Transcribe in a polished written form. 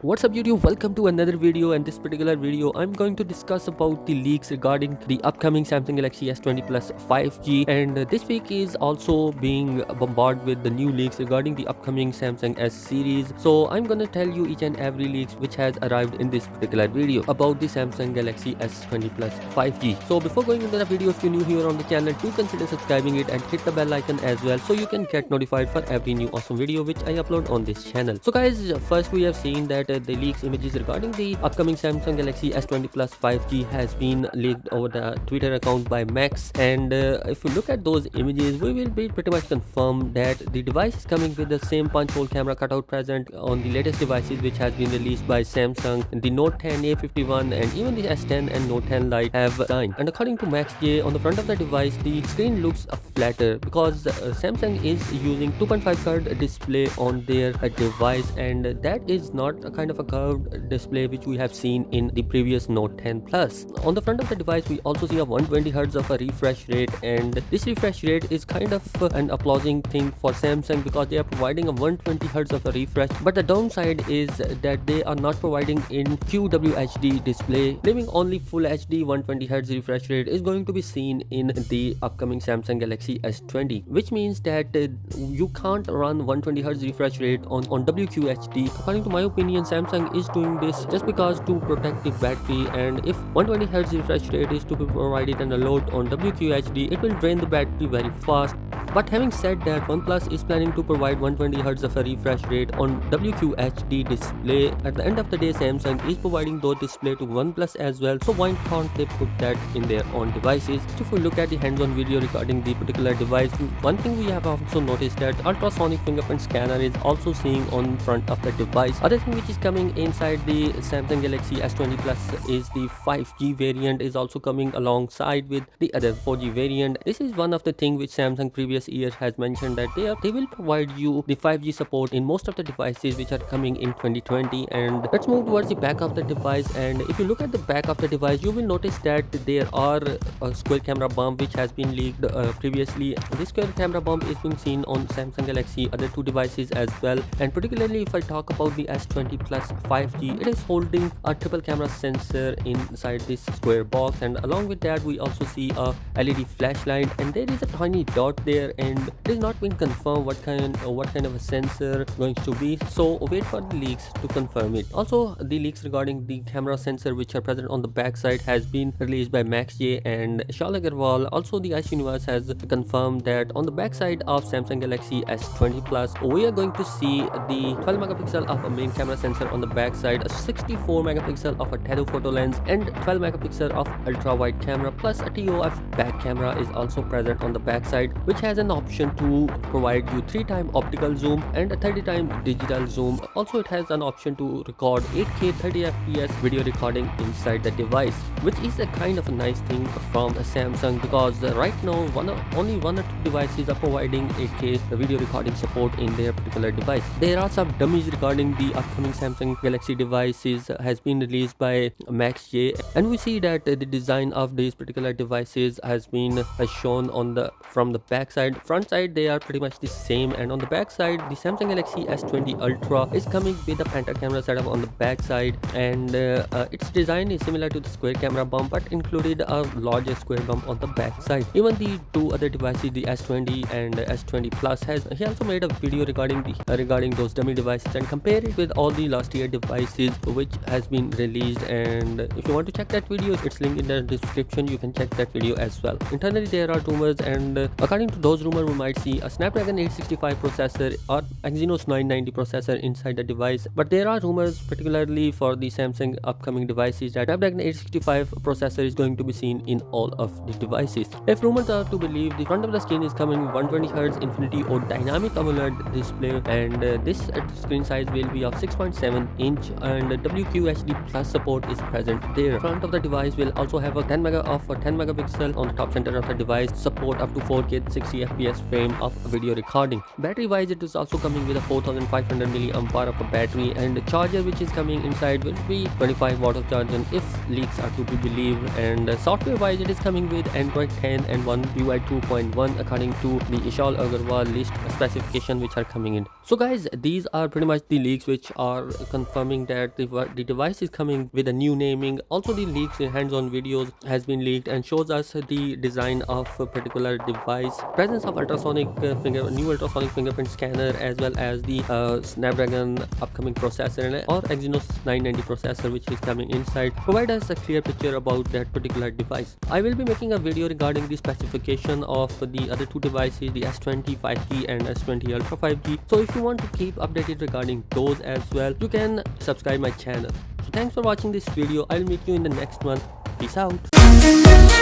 What's up YouTube, welcome to another video. And this particular video I'm going to discuss about the leaks regarding the upcoming Samsung Galaxy S20 Plus 5G, and this week is also being bombarded with the new leaks regarding the upcoming Samsung S series. So I'm gonna tell you each and every leaks which has arrived in this particular video about the Samsung Galaxy S20 Plus 5G. So before going into the video, if you're new here on the channel, do consider subscribing it and hit the bell icon as well so you can get notified for every new awesome video which I upload on this channel. So guys, first we have seen that the leaks images regarding the upcoming Samsung Galaxy S20 Plus 5G has been leaked over the Twitter account by Max, and if you look at those images, we will be pretty much confirmed that the device is coming with the same punch hole camera cutout present on the latest devices which has been released by Samsung. The Note 10, A51 and even the S10 and Note 10 Lite have signed. And according to Max J, on the front of the device the screen looks flatter because Samsung is using 2.5 curved display on their device, and that is not a kind of a curved display which we have seen in the previous Note 10 Plus. On the front of the device we also see a 120 Hz of a refresh rate, and this refresh rate is kind of an applauding thing for Samsung because they are providing a 120 Hz of a refresh, but the downside is that they are not providing in QWHD display, leaving only Full HD 120 Hz refresh rate is going to be seen in the upcoming Samsung Galaxy S20, which means that you can't run 120 Hz refresh rate on WQHD. According to my opinion, Samsung is doing this just because to protect the battery, and if 120 Hz refresh rate is to be provided and a load on WQHD, it will drain the battery very fast. But having said that, OnePlus is planning to provide 120 Hz of a refresh rate on WQHD display. At the end of the day, Samsung is providing those display to OnePlus as well, so why can't they put that in their own devices? If we look at the hands-on video regarding the particular device, one thing we have also noticed that ultrasonic fingerprint scanner is also seen on front of the device. Other thing which is coming inside the Samsung Galaxy S20 Plus is the 5G variant is also coming alongside with the other 4G variant. This is one of the things which Samsung previous years has mentioned that they will provide you the 5G support in most of the devices which are coming in 2020. And let's move towards the back of the device, and if you look at the back of the device, you will notice that there are a square camera bump which has been leaked previously. This square camera bump is being seen on Samsung Galaxy other two devices as well, and particularly if I talk about the S20 Plus 5G, it is holding a triple camera sensor inside this square box, and along with that we also see a LED flashlight, and there is a tiny dot there, and it is not been confirmed what kind of a sensor going to be, so wait for the leaks to confirm it. Also, the leaks regarding the camera sensor which are present on the back side has been released by Max J and Shal Agarwal. Also, the Ice Universe has confirmed that on the back side of Samsung Galaxy S20 Plus we are going to see the 12 megapixel of a main camera sensor on the back side, a 64 megapixel of a telephoto lens, and 12 megapixel of ultra wide camera, plus a TOF back camera is also present on the back side, which has an option to provide you 3x optical zoom and a 30x digital zoom. Also, it has an option to record 8K 30 FPS video recording inside the device, which is a kind of a nice thing from Samsung because right now only one or two devices are providing 8K video recording support in their particular device. There are some dummies regarding the upcoming Samsung Galaxy devices has been released by Max J, and we see that the design of these particular devices has been shown on the from the back side. Front side they are pretty much the same, and on the back side the Samsung Galaxy S20 Ultra is coming with a penta camera setup on the back side, and its design is similar to the square camera bump but included a larger square bump on the back side. Even the two other devices, the S20 and S20 Plus, he also made a video regarding those dummy devices and compare it with all the last year devices which has been released. And if you want to check that video, it's linked in the description, you can check that video as well. Internally there are rumors, and according to those rumors we might see a Snapdragon 865 processor or Exynos 990 processor inside the device, but there are rumors particularly for the Samsung upcoming devices that Snapdragon 865 processor is going to be seen in all of the devices. If rumors are to believe, the front of the screen is coming 120 Hz Infinity or Dynamic AMOLED display, and this screen size will be of 6.7 inch, and WQHD Plus support is present there. Front of the device will also have a 10 megapixel on the top center of the device, support up to 4K 60 fps frame of video recording. Battery wise, it is also coming with a 4500 milliamp hour of a battery, and the charger which is coming inside will be 25 watt of charger if leaks are to be believed. And software wise, it is coming with Android 10 and one UI 2.1 according to the Ishal Agarwal list specification which are coming in. So guys, these are pretty much the leaks which are confirming that the device is coming with a new naming. Also the leaks in hands-on videos has been leaked and shows us the design of a particular device, presence of new ultrasonic fingerprint scanner, as well as the Snapdragon upcoming processor or Exynos 990 processor which is coming inside, provide us a clear picture about that particular device. I will be making a video regarding the specification of the other two devices, the S20 5G and S20 Ultra 5G. So if you want to keep updated regarding those as well, you can subscribe my channel. So thanks for watching this video. I'll meet you in the next one. Peace out.